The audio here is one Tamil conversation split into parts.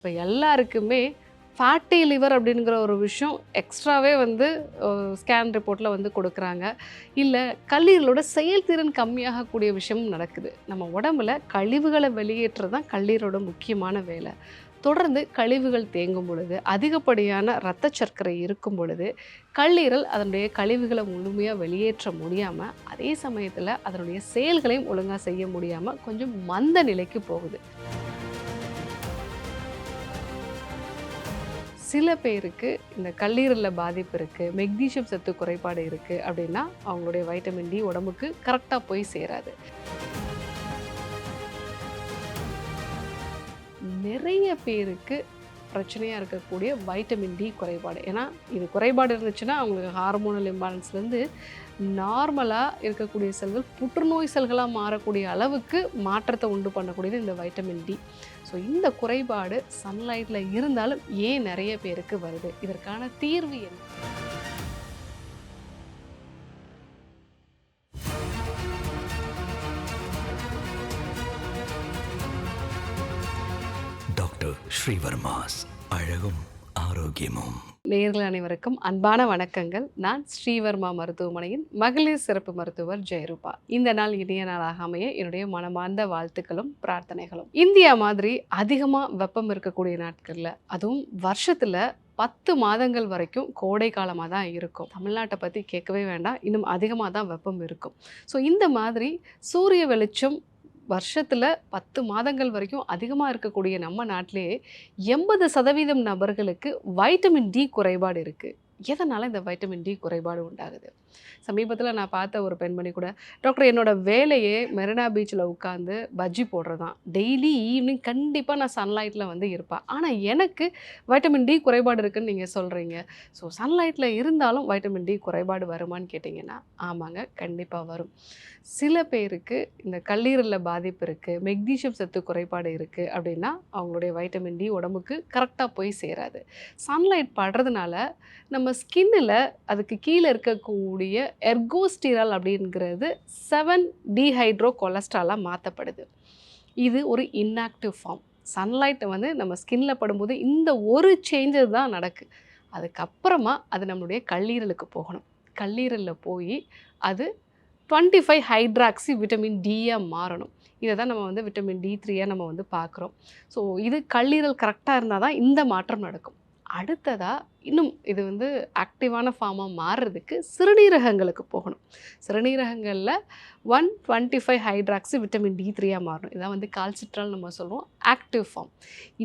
இப்போ எல்லாருக்குமே ஃபேட்டி லிவர் அப்படிங்கிற ஒரு விஷயம் எக்ஸ்ட்ராவே வந்து ஸ்கேன் ரிப்போர்ட்டில் வந்து கொடுக்குறாங்க. இல்லை கல்லீரலோட செயல்திறன் கம்மியாகக்கூடிய விஷயமும் நடக்குது. நம்ம உடம்புல கழிவுகளை வெளியேற்றுறது தான் கல்லீரலோட முக்கியமான வேலை. தொடர்ந்து கழிவுகள் தேங்கும் பொழுது, அதிகப்படியான இரத்த சர்க்கரை இருக்கும் பொழுது, கல்லீரல் அதனுடைய கழிவுகளை முழுமையாக வெளியேற்ற முடியாமல், அதே சமயத்தில் அதனுடைய செயல்களையும் ஒழுங்காக செய்ய முடியாமல் கொஞ்சம் மந்த நிலைக்கு போகுது. சில பேருக்கு இந்த கல்லீரலில் பாதிப்பு இருக்குது, மெக்னீசியம் சத்து குறைபாடு இருக்குது அப்படின்னா அவங்களுடைய வைட்டமின் டி உடம்புக்கு கரெக்டாக போய் சேராது. நிறைய பேருக்கு பிரச்சனையாக இருக்கக்கூடிய வைட்டமின் டி குறைபாடு. ஏன்னா இது குறைபாடு இருந்துச்சுன்னா அவங்களுக்கு ஹார்மோனல் இம்பேலன்ஸ்லேருந்து நார்மலாக இருக்கக்கூடிய செல்கள் புற்றுநோய் செல்களாக மாறக்கூடிய அளவுக்கு மாற்றத்தை உண்டு பண்ணக்கூடியது இந்த வைட்டமின் டி. ஸோ இந்த குறைபாடு சன்லைட்டில் இருந்தாலும் ஏன் நிறைய பேருக்கு வருது? இதற்கான தீர்வு என்ன? டாக்டர் ஸ்ரீவர்மாஸ் அழகும் ஆரோக்கியமும். நேயர்கள் அனைவருக்கும் அன்பான வணக்கங்கள். நான் ஸ்ரீவர்மா மருத்துவமனையின் மகளிர் சிறப்பு மருத்துவர் ஜெயரூபா. இந்த நாள் இனிய நாளாக அமைய என்னுடைய மனமார்ந்த வாழ்த்துக்களும் பிரார்த்தனைகளும். இந்தியா மாதிரி அதிகமாக வெப்பம் இருக்கக்கூடிய நாட்களில், அதுவும் வருஷத்தில் 10 மாதங்கள் வரைக்கும் கோடை காலமாக தான் இருக்கும். தமிழ்நாட்டை பற்றி கேட்கவே வேண்டாம், இன்னும் அதிகமாக தான் வெப்பம் இருக்கும். ஸோ இந்த மாதிரி சூரிய வெளிச்சம் வருஷத்தில் 10 மாதங்கள் வரைக்கும் அதிகமாக இருக்கக்கூடிய நம்ம நாட்டிலேயே 80% நபர்களுக்கு வைட்டமின் டி குறைபாடு இருக்குது. எதனால் இந்த வைட்டமின் டி குறைபாடு உண்டாகுது? சமீபத்தில் நான் பார்த்த ஒரு பெண்மணி கூட, டாக்டர் என்னோட வேலையே மெரினா பீச்சில் உட்காந்து பஜ்ஜி போடுறது தான். டெய்லி ஈவினிங் கண்டிப்பாக நான் சன்லைட்டில் வந்து இருப்பேன். ஆனால் எனக்கு வைட்டமின் டி குறைபாடு இருக்குதுன்னு நீங்கள் சொல்கிறீங்க. ஸோ சன்லைட்டில் இருந்தாலும் வைட்டமின் டி குறைபாடு வருமானு கேட்டிங்கன்னா, ஆமாங்க, கண்டிப்பாக வரும். சில பேருக்கு இந்த கல்லீரலில் பாதிப்பு இருக்குது, மெக்னீசியம் சத்து குறைபாடு இருக்குது அப்படின்னா அவங்களுடைய வைட்டமின் டி உடம்புக்கு கரெக்டாக போய் சேராது. சன்லைட் படுறதுனால நம்ம ஸ்கின்னில் அதுக்கு கீழே இருக்கக்கூடிய எர்கோஸ்டிரால் அப்படிங்கிறது 7 டீஹைட்ரோ கொலஸ்ட்ராலாக மாற்றப்படுது. இது ஒரு இன்ஆக்டிவ் ஃபார்ம். சன்லைட்டை வந்து நம்ம ஸ்கின்ல படும்போது இந்த ஒரு சேஞ்சஸ் தான் நடக்குது. அதுக்கப்புறமா அது நம்மளுடைய கல்லீரலுக்கு போகணும். கல்லீரலில் போய் அது 25 ஹைட்ராக்சி விட்டமின் டியாக மாறணும். இதை தான் நம்ம வந்து விட்டமின் D3 நம்ம வந்து பார்க்குறோம். ஸோ இது கல்லீரல் கரெக்டாக இருந்தால் தான் இந்த மாற்றம் நடக்கும். அடுத்ததாக இன்னும் இது வந்து ஆக்டிவான ஃபார்மாக மாறுறதுக்கு சிறுநீரகங்களுக்கு போகணும். சிறுநீரகங்களில் 125 ஹைட்ராக்சி விட்டமின் D3 மாறணும். இதான் வந்து கால்சிட்ரால் நம்ம சொல்லுவோம், ஆக்டிவ் ஃபார்ம்.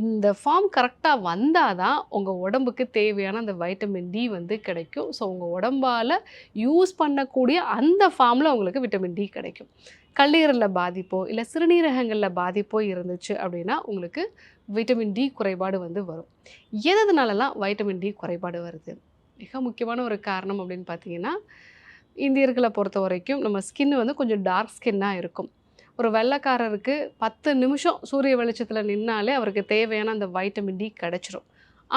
இந்த ஃபார்ம் கரெக்டாக வந்தால் தான் உங்கள் உடம்புக்கு தேவையான அந்த வைட்டமின் டி வந்து கிடைக்கும். ஸோ உங்கள் உடம்பால் யூஸ் பண்ணக்கூடிய அந்த ஃபார்மில் உங்களுக்கு விட்டமின் டி கிடைக்கும். கல்லீரலில் பாதிப்போ இல்லை சிறுநீரகங்களில் பாதிப்போ இருந்துச்சு அப்படின்னா உங்களுக்கு வைட்டமின் டி குறைபாடு வந்து வரும். எதனாலலாம் வைட்டமின் டி குறைபாடு வருது? மிக முக்கியமான ஒரு காரணம் அப்படின்னு பார்த்தீங்கன்னா, இந்தியர்களை பொறுத்த வரைக்கும் நம்ம ஸ்கின் வந்து கொஞ்சம் டார்க் ஸ்கின்னாக இருக்கும். ஒரு வெள்ளைக்காரருக்கு 10 நிமிஷம் சூரிய வெளிச்சத்தில் நின்னாலே அவருக்கு தேவையான அந்த வைட்டமின் டி கிடச்சிரும்.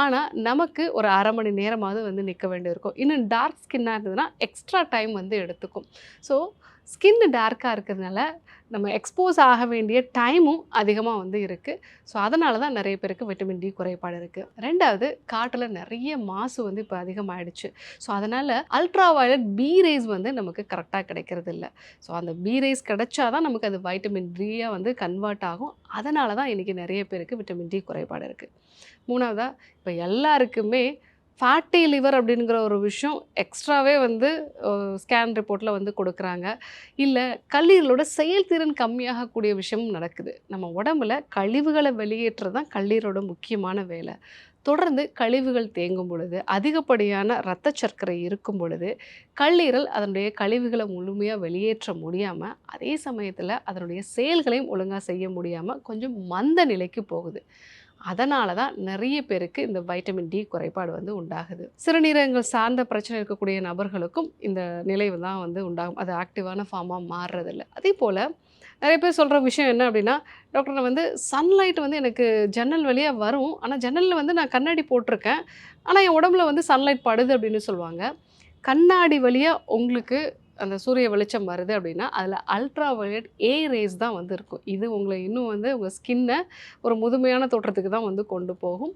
ஆனால் நமக்கு ஒரு அரை மணி நேரமாவது வந்து நிற்க வேண்டியிருக்கும். இன்னும் டார்க் ஸ்கின்னாக இருந்ததுன்னா எக்ஸ்ட்ரா டைம் வந்து எடுத்துக்கும். ஸோ ஸ்கின்னு டார்க்காக இருக்கிறதுனால நம்ம எக்ஸ்போஸ் ஆக வேண்டிய டைமும் அதிகமாக வந்து இருக்குது. ஸோ அதனால தான் நிறைய பேருக்கு விட்டமின் டி குறைபாடு இருக்குது. ரெண்டாவது, காட்டில் நிறைய மாசு வந்து இப்போ அதிகமாகிடுச்சு. ஸோ அதனால் அல்ட்ரா வயலட் பி ரேஸ் வந்து நமக்கு கரெக்டாக கிடைக்கிறது இல்லை. ஸோ அந்த பி ரேஸ் கிடைச்சா தான் நமக்கு அது வைட்டமின் டியாக வந்து கன்வெர்ட் ஆகும். அதனால தான் இன்றைக்கி நிறைய பேருக்கு விட்டமின் டி குறைபாடு இருக்குது. மூணாவதாக, இப்போ எல்லாருக்குமே ஃபேட்டி லிவர் அப்படிங்கிற ஒரு விஷயம் எக்ஸ்ட்ராவே வந்து ஸ்கேன் ரிப்போர்ட்டில் வந்து கொடுக்குறாங்க. இல்லை கல்லீரலோட செயல்திறன் கம்மியாகக்கூடிய விஷயமும் நடக்குது. நம்ம உடம்புல கழிவுகளை வெளியேற்றுறது தான் கல்லீரலோட முக்கியமான வேலை. தொடர்ந்து கழிவுகள் தேங்கும் பொழுது, அதிகப்படியான இரத்த சர்க்கரை இருக்கும் பொழுது, கல்லீரல் அதனுடைய கழிவுகளை முழுமையாக வெளியேற்ற முடியாமல், அதே சமயத்தில் அதனுடைய செயல்களையும் ஒழுங்காக செய்ய முடியாமல் கொஞ்சம் மந்த நிலைக்கு போகுது. அதனால தான் நிறைய பேருக்கு இந்த வைட்டமின் டி குறைபாடு வந்து உண்டாகுது. சிறுநீரகங்கள் சார்ந்த பிரச்சனை இருக்கக்கூடிய நபர்களுக்கும் இந்த நிலை தான் வந்து உண்டாகும். அது ஆக்டிவான ஃபார்மாக மாறுறதில்ல. அதே போல் நிறைய பேர் சொல்கிற விஷயம் என்ன அப்படின்னா, டாக்டர் நான் வந்து சன்லைட் வந்து எனக்கு ஜன்னல் வழியாக வரும், ஆனால் ஜன்னலில் வந்து நான் கண்ணாடி போட்டிருக்கேன், ஆனால் என் உடம்புல வந்து சன்லைட் படுது அப்படின்னு சொல்லுவாங்க. கண்ணாடி வழியாக உங்களுக்கு அந்த சூரிய வெளிச்சம் வருது அப்படின்னா அதில் அல்ட்ரா வயலட் ஏ ரேஸ் தான் வந்து இருக்கும். இது உங்களை இன்னும் வந்து உங்கள் ஸ்கின்னை ஒரு முதுமையான தோற்றத்துக்கு தான் வந்து கொண்டு போகும்.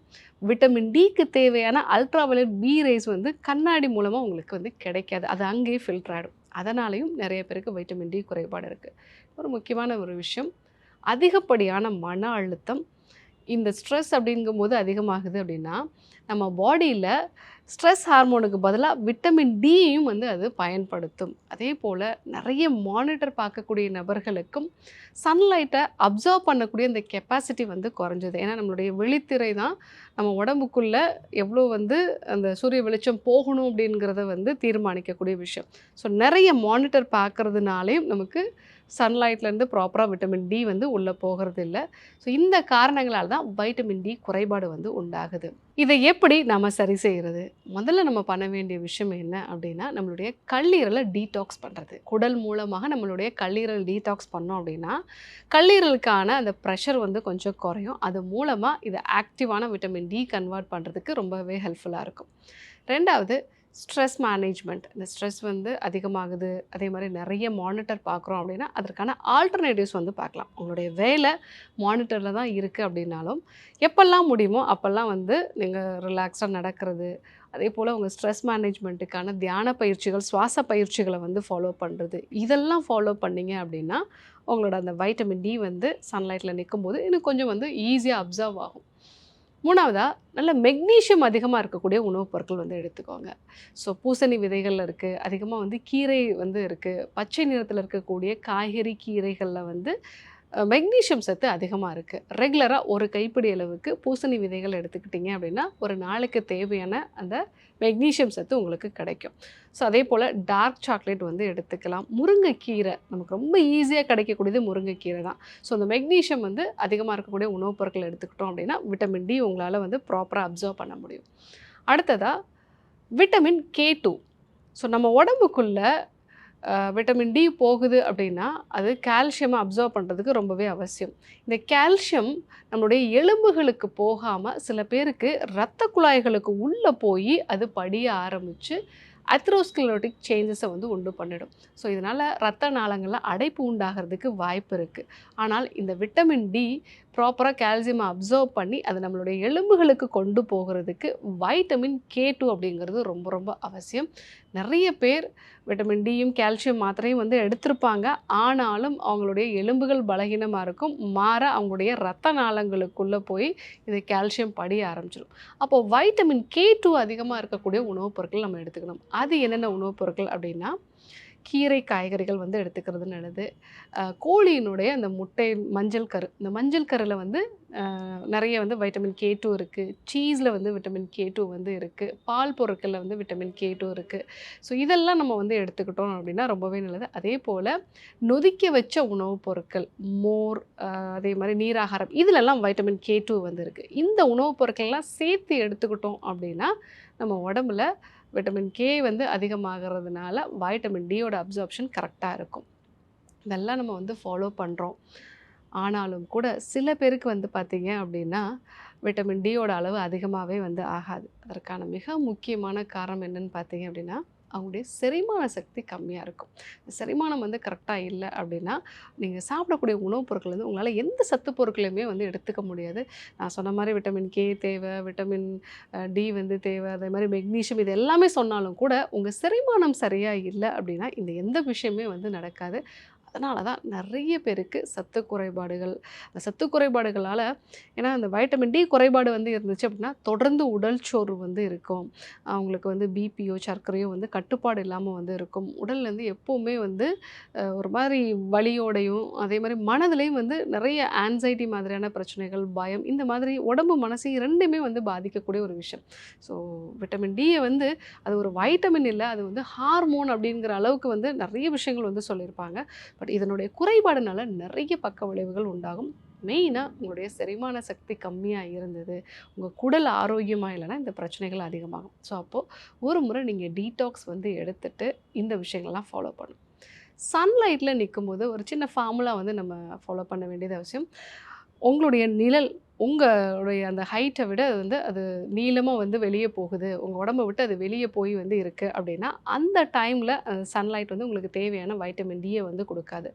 விட்டமின் டிக்கு தேவையான அல்ட்ரா வயலட் பி ரேஸ் வந்து கண்ணாடி மூலமாக உங்களுக்கு வந்து கிடைக்காது. அது அங்கேயே ஃபில்டர் ஆகிடும். அதனாலேயும் நிறைய பேருக்கு வைட்டமின் டி குறைபாடு இருக்குது. ஒரு முக்கியமான ஒரு விஷயம், அதிகப்படியான மன அழுத்தம், இந்த ஸ்ட்ரெஸ் அப்படிங்கும்போது அதிகமாகுது அப்படின்னா நம்ம பாடியில் ஸ்ட்ரெஸ் ஹார்மோனுக்கு பதிலாக விட்டமின் டியையும் வந்து அது பயன்படுத்தும். அதே போல் நிறைய மானிட்டர் பார்க்கக்கூடிய நபர்களுக்கும் சன்லைட்டை அப்சர்வ் பண்ணக்கூடிய இந்த கெப்பாசிட்டி வந்து குறைஞ்சது. ஏன்னா நம்மளுடைய விழித்திரை தான் நம்ம உடம்புக்குள்ளே எவ்வளோ வந்து அந்த சூரிய வெளிச்சம் போகணும் அப்படிங்கிறத வந்து தீர்மானிக்கக்கூடிய விஷயம். ஸோ நிறைய மானிட்டர் பார்க்கறதுனாலையும் நமக்கு சன்லைட்லேருந்து ப்ராப்பராக விட்டமின் டி வந்து உள்ளே போகிறது இல்லை. ஸோ இந்த காரணங்களால் தான் வைட்டமின் டி குறைபாடு வந்து உண்டாகுது. இதை எப்படி நம்ம சரி செய்கிறது? முதல்ல நம்ம பண்ண வேண்டிய விஷயம் என்ன அப்படின்னா, நம்மளுடைய கல்லீரலை டீடாக்ஸ் பண்ணுறது. குடல் மூலமாக நம்மளுடைய கல்லீரல் டீடாக்ஸ் பண்ணோம் அப்படின்னா கல்லீரலுக்கான அந்த ப்ரெஷர் வந்து கொஞ்சம் குறையும். அது மூலமாக இதை ஆக்டிவான விட்டமின் டி கன்வெர்ட் பண்ணுறதுக்கு ரொம்பவே ஹெல்ப்ஃபுல்லாக இருக்கும். ரெண்டாவது, ஸ்ட்ரெஸ் மேனேஜ்மெண்ட். இந்த ஸ்ட்ரெஸ் வந்து அதிகமாகுது, அதே மாதிரி நிறைய மானிட்டர் பார்க்குறோம் அப்படின்னா அதற்கான ஆல்டர்னேட்டிவ்ஸ் வந்து பார்க்கலாம். உங்களுடைய வேலை மானிட்டரில் தான் இருக்குது அப்படின்னாலும் எப்போல்லாம் முடியுமோ அப்போல்லாம் வந்து நீங்கள் ரிலாக்ஸாக நடக்கிறது, அதே போல் உங்கள் ஸ்ட்ரெஸ் மேனேஜ்மெண்ட்டுக்கான தியான பயிற்சிகள், சுவாச பயிற்சிகளை வந்து ஃபாலோ பண்ணுறது, இதெல்லாம் ஃபாலோ பண்ணிங்க அப்படின்னா உங்களோட அந்த வைட்டமின் டி வந்து சன்லைட்டில் நிற்கும்போது இன்னும் கொஞ்சம் வந்து ஈஸியாக அப்சர்வ் ஆகும். மூணாவதாக, நல்ல மெக்னீஷியம் அதிகமாக இருக்கக்கூடிய உணவுப் பொருட்கள் வந்து எடுத்துக்கோங்க. ஸோ பூசணி விதைகளில் இருக்குது, அதிகமாக வந்து கீரை வந்து இருக்குது, பச்சை நிறத்தில் இருக்கக்கூடிய காய்கறி கீரைகளில் வந்து மெக்னீஷியம் சத்து அதிகமாக இருக்குது. ரெகுலராக ஒரு கைப்பிடி அளவுக்கு பூசணி விதைகள் எடுத்துக்கிட்டிங்க அப்படின்னா ஒரு நாளைக்கு தேவையான அந்த மெக்னீஷியம் சத்து உங்களுக்கு கிடைக்கும். ஸோ அதே போல் டார்க் சாக்லேட் வந்து எடுத்துக்கலாம். முருங்கைக்கீரை நமக்கு ரொம்ப ஈஸியாக கிடைக்கக்கூடியது முருங்கைக்கீரை தான். ஸோ அந்த மெக்னீஷியம் வந்து அதிகமாக இருக்கக்கூடிய உணவுப் பொருட்கள் எடுத்துக்கிட்டோம் அப்படின்னா விட்டமின் டி உங்களால் வந்து ப்ராப்பராக அப்சர்வ் பண்ண முடியும். அடுத்ததாக விட்டமின் K2. ஸோ நம்ம உடம்புக்குள்ளே விட்டமின் டி போகுது அப்படின்னா அது கால்சியமை அப்சர்வ் பண்ணுறதுக்கு ரொம்பவே அவசியம். இந்த கால்சியம் நம்மளுடைய எலும்புகளுக்கு போகாமல் சில பேருக்கு இரத்த குழாய்களுக்கு உள்ளே போய் அது படிய ஆரம்பித்து அத்ரோஸ்க்ளரோட்டிக் சேஞ்சஸை வந்து உண்டு பண்ணிடும். ஸோ இதனால் இரத்த நாளங்களில் அடைப்பு உண்டாகிறதுக்கு வாய்ப்பு இருக்குது. ஆனால் இந்த விட்டமின் டி ப்ராப்பராக கால்சியமை அப்சர்வ் பண்ணி அது நம்மளுடைய எலும்புகளுக்கு கொண்டு போகிறதுக்கு வைட்டமின் K2 அப்படிங்கிறது ரொம்ப ரொம்ப அவசியம். நிறைய பேர் விட்டமின் டியும் கால்சியம் மாத்திரையும் வந்து எடுத்திருப்பாங்க. ஆனாலும் அவங்களுடைய எலும்புகள் பலகீனமாக இருக்கும். மாற அவங்களுடைய இரத்த நாளங்களுக்குள்ளே போய் இது கால்சியம் படிய ஆரம்பிச்சிடும். அப்போது வைட்டமின் K2 அதிகமாக இருக்கக்கூடிய உணவுப் பொருட்கள் நம்ம எடுத்துக்கணும். அது என்னென்ன உணவுப் பொருட்கள் அப்படின்னா, கீரை காய்கறிகள் வந்து எடுத்துக்கிறது நல்லது. கோழியினுடைய அந்த முட்டை மஞ்சள் கரு, இந்த மஞ்சள் கருவில் வந்து நிறைய வந்து வைட்டமின் K2 இருக்குது. சீஸில் வந்து விட்டமின் K2 வந்து இருக்குது. பால் பொருட்களில் வந்து விட்டமின் K2 இருக்குது. ஸோ இதெல்லாம் நம்ம வந்து எடுத்துக்கிட்டோம் அப்படின்னா ரொம்பவே நல்லது. அதே போல் நொதிக்க வச்ச உணவுப் பொருட்கள், மோர், அதே மாதிரி நீராகாரம், இதிலெல்லாம் வைட்டமின் K2 வந்து இருக்குது. இந்த உணவுப் பொருட்கள்லாம் சேர்த்து எடுத்துக்கிட்டோம் அப்படின்னா நம்ம உடம்புல விட்டமின் கே வந்து அதிகமாகிறதுனால வைட்டமின் டியோட அப்சார்ப்ஷன் கரெக்டாக இருக்கும். இதெல்லாம் நம்ம வந்து ஃபாலோ பண்ணுறோம். ஆனாலும் கூட சில பேருக்கு வந்து பார்த்திங்க அப்படின்னா விட்டமின் டியோட அளவு அதிகமாகவே வந்து ஆகாது. அதற்கான மிக முக்கியமான காரணம் என்னன்னு பார்த்தீங்க அப்படின்னா அவங்களுடைய செரிமான சக்தி கம்மியாக இருக்கும். செரிமானம் வந்து கரெக்டாக இல்லை அப்படின்னா நீங்கள் சாப்பிடக்கூடிய உணவுப் பொருட்கள் வந்து உங்களால் எந்த சத்து பொருட்களையுமே வந்து எடுத்துக்க முடியாது. நான் சொன்ன மாதிரி விட்டமின் கே தேவை, விட்டமின் டி வந்து தேவை, அதே மாதிரி மெக்னீஷியம், இது எல்லாமே சொன்னாலும் கூட உங்கள் செரிமானம் சரியாக இல்லை அப்படின்னா இந்த எந்த விஷயமே வந்து நடக்காது. அதனால தான் நிறைய பேருக்கு சத்து குறைபாடுகள். அந்த சத்து குறைபாடுகளால், ஏன்னா அந்த வைட்டமின் டி குறைபாடு வந்து இருந்துச்சு அப்படின்னா தொடர்ந்து உடல் சோர்வு வந்து இருக்கும். அவங்களுக்கு வந்து பிபியோ சர்க்கரையோ வந்து கட்டுப்பாடு இல்லாமல் வந்து இருக்கும். உடல்லேருந்து எப்போவுமே வந்து ஒரு மாதிரி வலியோடையும் அதே மாதிரி மனதிலையும் வந்து நிறைய ஆன்சைட்டி மாதிரியான பிரச்சனைகள், பயம், இந்த மாதிரி உடம்பு மனசு இரண்டுமே வந்து பாதிக்கக்கூடிய ஒரு விஷயம். ஸோ விட்டமின் டியை வந்து அது ஒரு வைட்டமின் இல்லை, அது வந்து ஹார்மோன் அப்படிங்கிற அளவுக்கு வந்து நிறைய விஷயங்கள் வந்து சொல்லியிருப்பாங்க. பட் இதனுடைய குறைபாடுனால நிறைய பக்க விளைவுகள் உண்டாகும். மெயினாக உங்களுடைய செரிமான சக்தி கம்மியாக இருந்தது, உங்கள் குடல் ஆரோக்கியமாக இல்லைன்னா இந்த பிரச்சனைகள் அதிகமாகும். ஸோ அப்போது ஒரு முறை நீங்கள் டீடாக்ஸ் வந்து எடுத்துகிட்டு இந்த விஷயங்கள்லாம் ஃபாலோ பண்ணணும். சன்லைட்டில் நிற்கும்போது ஒரு சின்ன ஃபார்முலா வந்து நம்ம ஃபாலோ பண்ண வேண்டியது அவசியம். உங்களுடைய நிழல் உங்களுடைய அந்த ஹைட்டை விட அது நீளமாக வெளியே போகுது, உங்கள் உடம்பை விட்டு அது வெளியே போய் இருக்குது அப்படின்னா அந்த டைமில் சன்லைட் உங்களுக்கு தேவையான வைட்டமின் டியை கொடுக்காது.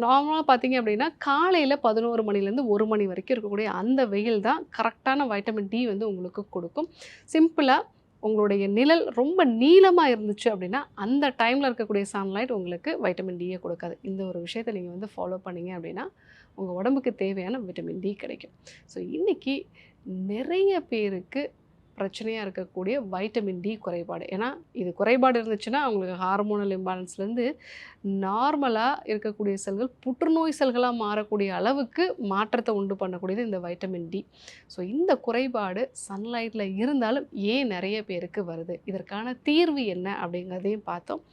நார்மலாக பார்த்தீங்க அப்படின்னா காலையில் 11 மணிலேருந்து 1 மணி வரைக்கும் இருக்கக்கூடிய அந்த வெயில் தான் கரெக்டான வைட்டமின் டி உங்களுக்கு கொடுக்கும். சிம்பிளாக உங்களுடைய நிழல் ரொம்ப நீளமாக இருந்துச்சு அப்படின்னா அந்த டைமில் இருக்கக்கூடிய சன்லைட் உங்களுக்கு வைட்டமின் டியை கொடுக்காது. இந்த ஒரு விஷயத்தை நீங்கள் ஃபாலோ பண்ணிங்க அப்படின்னா உங்கள் உடம்புக்கு தேவையான விட்டமின் டி கிடைக்கும். ஸோ இன்றைக்கி நிறைய பேருக்கு பிரச்சனையாக இருக்கக்கூடிய வைட்டமின் டி குறைபாடு. ஏன்னா இது குறைபாடு இருந்துச்சுன்னா அவங்களுக்கு ஹார்மோனல் இம்பேலன்ஸ்லேருந்து நார்மலாக இருக்கக்கூடிய செல்கள் புற்றுநோய் செல்களாக மாறக்கூடிய அளவுக்கு மாற்றத்தை உண்டு பண்ணக்கூடியது இந்த வைட்டமின் டி. ஸோ இந்த குறைபாடு சன்லைட்டில் இருந்தாலும் ஏன் நிறைய பேருக்கு வருது, இதற்கான தீர்வு என்ன அப்படிங்கிறதையும் பார்த்தோம்.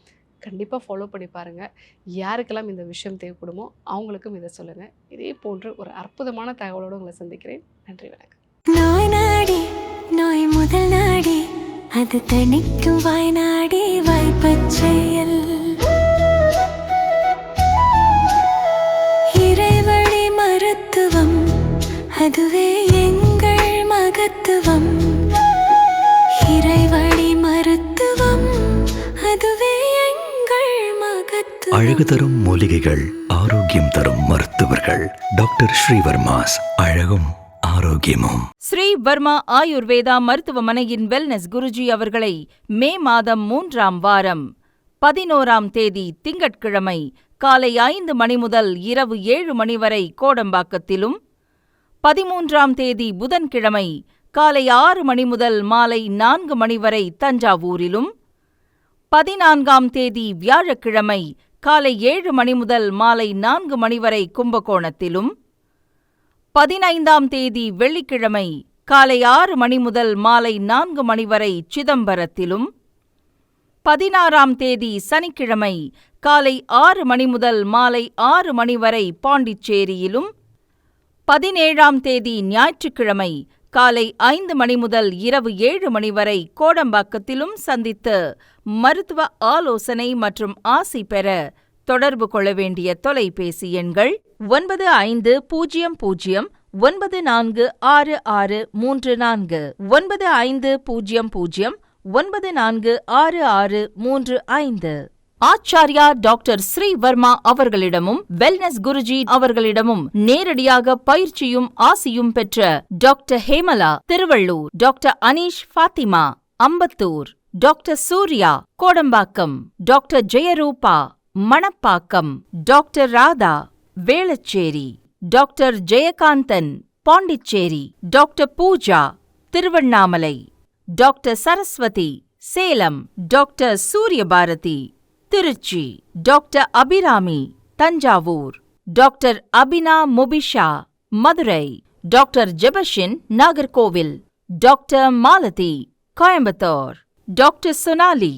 கண்டிப்பாக ஃபாலோ பண்ணி பாருங்கள். யாருக்கெல்லாம் இந்த விஷயம் தேவைப்படுமோ அவங்களுக்கும் இதை சொல்லுங்கள். இதே போன்று ஒரு அற்புதமான தகவலோடு உங்களை சந்திக்கிறேன். நன்றி, வணக்கம். நோய் நாடி நோய் முதல் நாடி அது தணிக்கும் வாய்நாடி வாய்ப்பச்செயல் இறைவழி மருத்துவம் அதுவே எங்கள் மகத்துவம். இறைவழி மருத்துவம் அதுவே எங்கள் மகத்துவம். அழகு தரும் மூலிகைகள், ஆரோக்கியம் தரும் மருத்துவர்கள். டாக்டர் ஸ்ரீவர்மாஸ். அழகும் ஆரோக்கியமும். ஸ்ரீ வர்மா ஆயுர்வேதா மருத்துவமனையின் வெல்னஸ் குருஜி அவர்களை மே மாதம் 3ஆம் வாரம் 11ஆம் தேதி திங்கட்கிழமை காலை 5 மணி முதல் இரவு 7 மணி வரை கோடம்பாக்கத்திலும், 13ஆம் தேதி புதன்கிழமை காலை 6 மணி முதல் மாலை 4 மணி வரை தஞ்சாவூரிலும், 14ஆம் தேதி வியாழக்கிழமை காலை 7 மணி முதல் மாலை 4 மணி வரை கும்பகோணத்திலும், 15ஆம் தேதி வெள்ளிக்கிழமை காலை 6 மணி முதல் மாலை 4 மணி வரை சிதம்பரத்திலும், 16ஆம் தேதி சனிக்கிழமை காலை 6 மணி முதல் மாலை 6 மணி வரை பாண்டிச்சேரியிலும், 17ஆம் தேதி ஞாயிற்றுக்கிழமை காலை 5 மணி முதல் இரவு 7 மணி வரை கோடம்பாக்கத்திலும் சந்தித்து மருத்துவ ஆலோசனை மற்றும் ஆசி பெற தொடர்பு கொள்ள வேண்டிய தொலைபேசி எண்கள் 9500946634, 9500946635. ஆச்சார்யா டாக்டர் ஸ்ரீ வர்மா அவர்களிடமும் வெல்னஸ் குருஜி அவர்களிடமும் நேரடியாக பயிற்சியும் ஆசியும் பெற்ற doctor Hemala Thiruvallur, doctor Aneesh Fathima Ambattur, doctor Surya Kodambakkam, doctor Jayarooba Manapakkam, doctor Radha Velachery, doctor Jayakanthan Pondicherry, doctor Pooja Tiruvannamalai, doctor Saraswathi Salem, doctor Suryabharathi Trichy, doctor Abirami Thanjavur, doctor Abina Mubisha Madurai, doctor Jebashin Nagercoil, doctor Malathi Coimbatore, doctor Sonali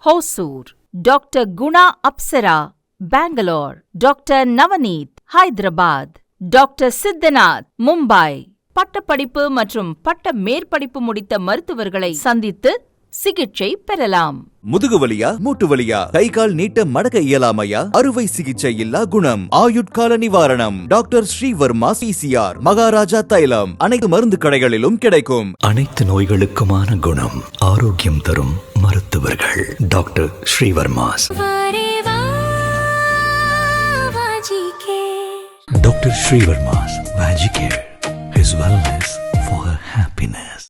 Hosur, doctor Guna Apsara Bangalore, doctor Navneeth Hyderabad, doctor Siddhanath Mumbai. பட்டப்படிப்பு மற்றும் பட்ட மேற்படிப்பு முடித்த மருத்துவர்களை சந்தித்து சிகிச்சை பெறலாம். முதுகு வலியா, மூட்டு வலியா, கை கால் நீட்ட மடக்க இயலாமையா, அறுவை சிகிச்சை இல்லா குணம், ஆயுட்கால நிவாரணம். டாக்டர் ஸ்ரீவர்மா PCR, மகாராஜா தைலம் அனைத்து மருந்து கடைகளிலும் கிடைக்கும். அனைத்து நோய்களுக்குமான குணம், ஆரோக்கியம் தரும் மருத்துவர்கள். Doctor Srivarma's. Dr. Srivarma's Magic Care, his wellness for her happiness.